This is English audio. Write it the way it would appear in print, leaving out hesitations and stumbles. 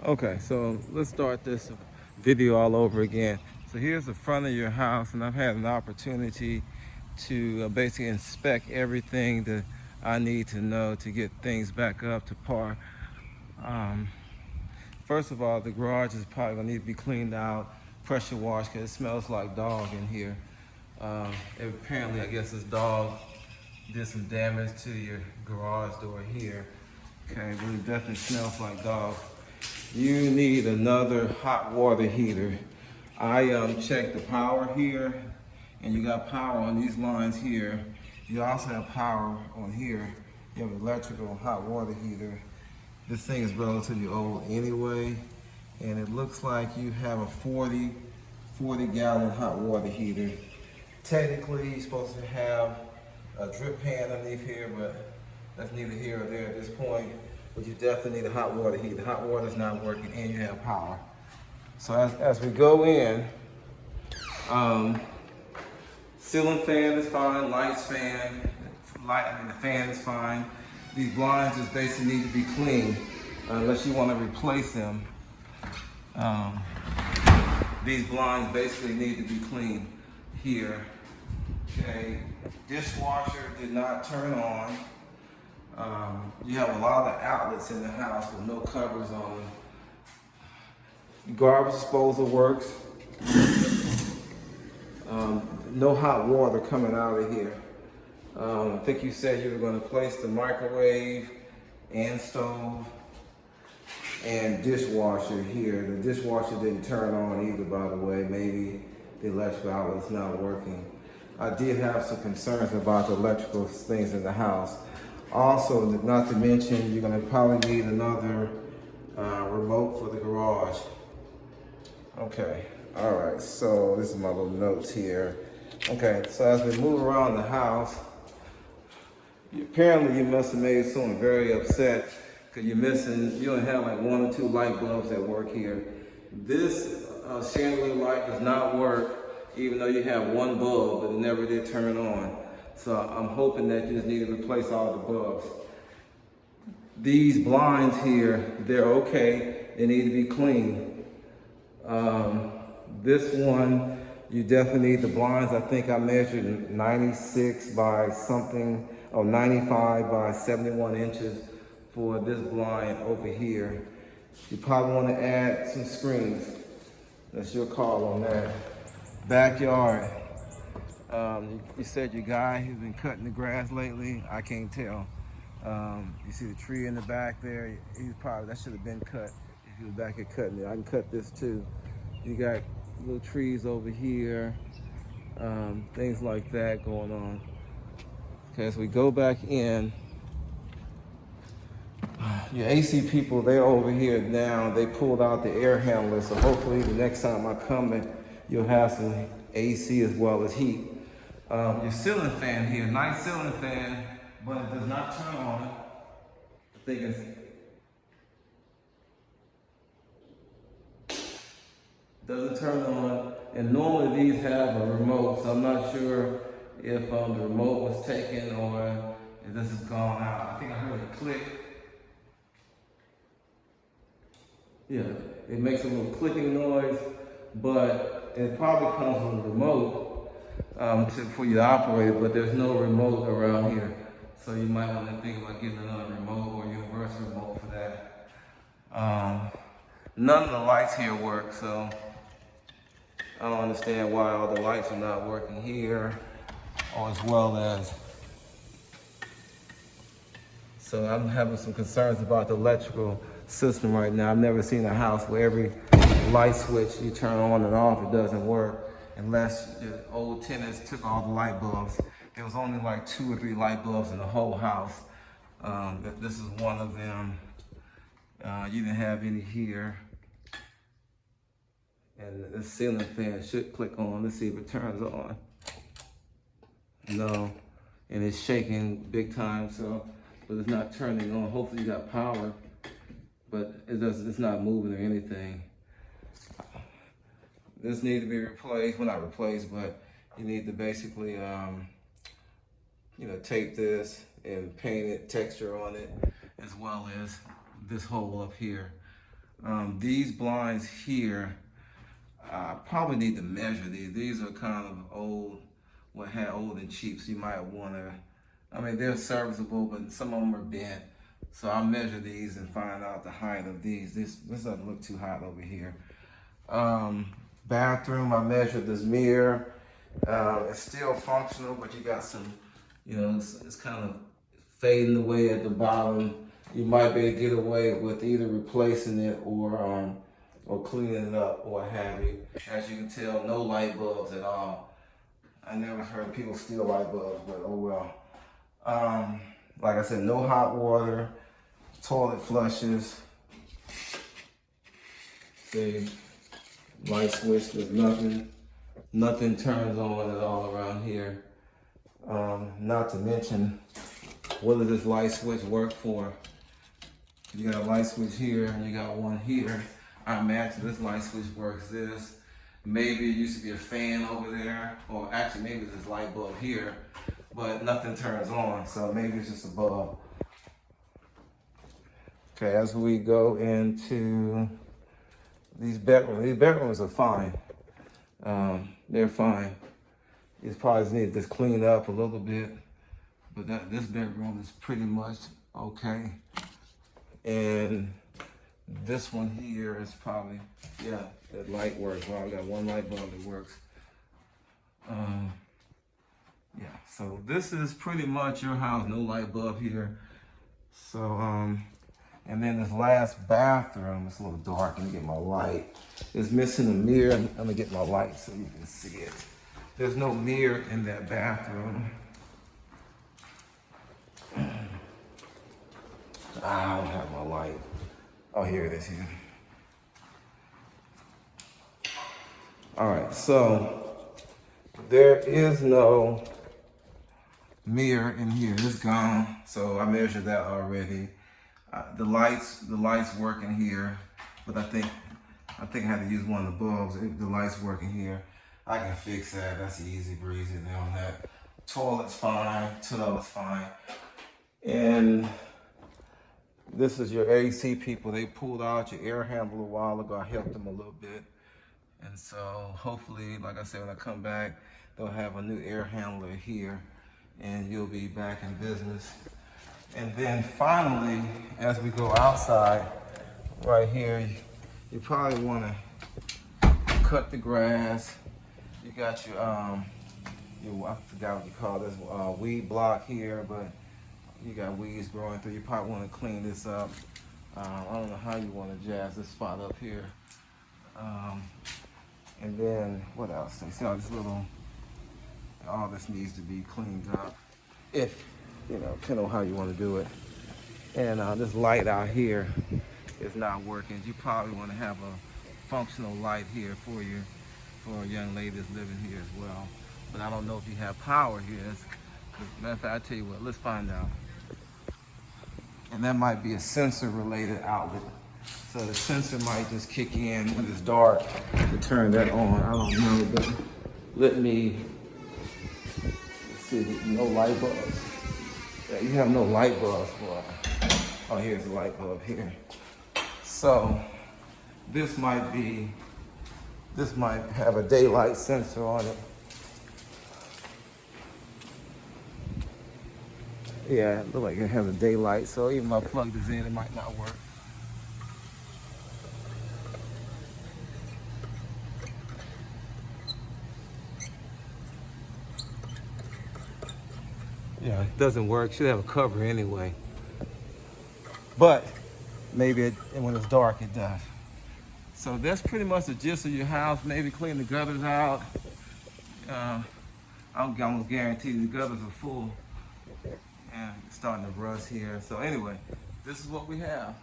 Okay, so let's start this video all over again. So here's the front of your house, and I've had an opportunity to basically inspect everything that I need to know to get things back up to par. Um, First of all, the garage is probably gonna need to be cleaned out, pressure washed, because it smells like dog in here. Apparently, I guess this dog did some damage to your garage door here. Okay, but it definitely smells like dog. You need another hot water heater. I checked the power here, and you got power on these lines here. You also have power on here. You have electrical hot water heater. This thing is relatively old anyway, and it looks like you have a 40 gallon hot water heater. Technically, you're supposed to have a drip pan underneath here, but that's neither here or there at this point. But you definitely need a hot water heater. Hot water is not working, and you have power. So as we go in, ceiling fan is fine, lights fan, the fan is fine. These blinds just basically need to be cleaned, unless you want to replace them. These blinds basically need to be cleaned here. Okay, dishwasher did not turn on. You have a lot of outlets in the house with no covers on them. Garbage disposal works. No hot water coming out of here. I think you said you were going to place the microwave and stove and dishwasher here. The dishwasher didn't turn on either, by the way. Maybe the electrical outlet's not working. I did have some concerns about the electrical things in the house. Also, not to mention, you're going to probably need another remote for the garage. Okay, all right, so this is my little notes here. Okay, so as we move around the house, apparently you must have made someone very upset because you only have like 1 or 2 light bulbs that work here. This chandelier light does not work even though you have 1 bulb, but it never did turn on. So I'm hoping that you just need to replace all the bulbs. These blinds here, they're okay. They need to be cleaned. This one, you definitely need the blinds. I think I measured 96 by something, or 95 by 71 inches for this blind over here. You probably want to add some screens. That's your call on that. Backyard. You said your guy who's been cutting the grass lately. I can't tell. You see the tree in the back there? That should have been cut if he was back here cutting it. I can cut this too. You got little trees over here, things like that going on. Okay, as we go back in, your AC people, they're over here now. They pulled out the air handler, so hopefully the next time I come in, you'll have some AC as well as heat. Your ceiling fan here, nice ceiling fan, but it does not turn on. I think it's doesn't turn on, and normally these have a remote, so I'm not sure if the remote was taken or if this has gone out. I think I heard a click. Yeah, it makes a little clicking noise, but it probably comes from the remote for you to operate it, but there's no remote around here. So you might want to think about getting another remote or a universal remote for that. None of the lights here work, so I don't understand why all the lights are not working here, or as well as. So I'm having some concerns about the electrical system right now. I've never seen a house where every light switch you turn on and off, it doesn't work, unless the old tenants took all the light bulbs. There was only like 2 or 3 light bulbs in the whole house. This is one of them. You didn't have any here. And the ceiling fan should click on. Let's see if it turns on. No, and it's shaking big time, so, but it's not turning on. Hopefully you got power, but it's not moving or anything. This needs to be replaced. Well, not replaced, but you need to basically, tape this and paint it, texture on it, as well as this hole up here. These blinds here, I probably need to measure these. These are kind of old, old and cheap, so you might want to, I mean, they're serviceable, but some of them are bent. So I'll measure these and find out the height of these. This doesn't look too hot over here. Bathroom, I measured this mirror. It's still functional, but you got some, it's kind of fading away at the bottom. You might be able to get away with either replacing it or cleaning it up or what have you. As you can tell, no light bulbs at all. I never heard people steal light bulbs, but oh well. Like I said, no hot water, toilet flushes. See, light switch, there's nothing turns on at all around here. Not to mention, what does this light switch work for? You got a light switch here and you got one here. I imagine this light switch works this. Maybe it used to be a fan over there, or actually maybe it's this light bulb here, but nothing turns on, so maybe it's just a bulb. Okay, as we go into these bedrooms are fine. They're fine. These probably just need to clean up a little bit, but this bedroom is pretty much okay. And this one here is probably, yeah, that light works. Well, I got one light bulb that works. Yeah, so this is pretty much your house, no light bulb here. So, and then this last bathroom, it's a little dark. Let me get my light. It's missing a mirror. I'm gonna get my light so you can see it. There's no mirror in that bathroom. I don't have my light. Oh, here it is here. All right, so there is no mirror in here. It's gone. So I measured that already. The lights work in here, but I think I had to use one of the bulbs. The lights work in here. I can fix that. That's easy breezy. There on that. Toilet's fine. Tub's fine. And this is your AC people. They pulled out your air handler a while ago. I helped them a little bit. And so hopefully, like I said, when I come back, they'll have a new air handler here and you'll be back in business. And then finally, as we go outside, right here, you probably want to cut the grass. You got your, I forgot what you call this, weed block here, but you got weeds growing through. You probably want to clean this up. I don't know how you want to jazz this spot up here. And then what else? You see all this needs to be cleaned up. If, depending on how you want to do it. And this light out here is not working. You probably want to have a functional light here for a young lady that's living here as well. But I don't know if you have power here. Matter of fact, I tell you what, let's find out. And that might be a sensor related outlet. So the sensor might just kick in when it's dark to turn that on. I don't know, but let's see, no light bulbs. Yeah, you have no light bulbs for, oh, here's a light bulb here. So this might have a daylight sensor on it. Yeah, it looks like it has a daylight, so even if I plug this in, it might not work. Yeah, it doesn't work. Should have a cover anyway. But maybe when it's dark, it does. So that's pretty much the gist of your house. Maybe clean the gutters out. I almost guarantee the gutters are full. And it's starting to rust here. So anyway, this is what we have.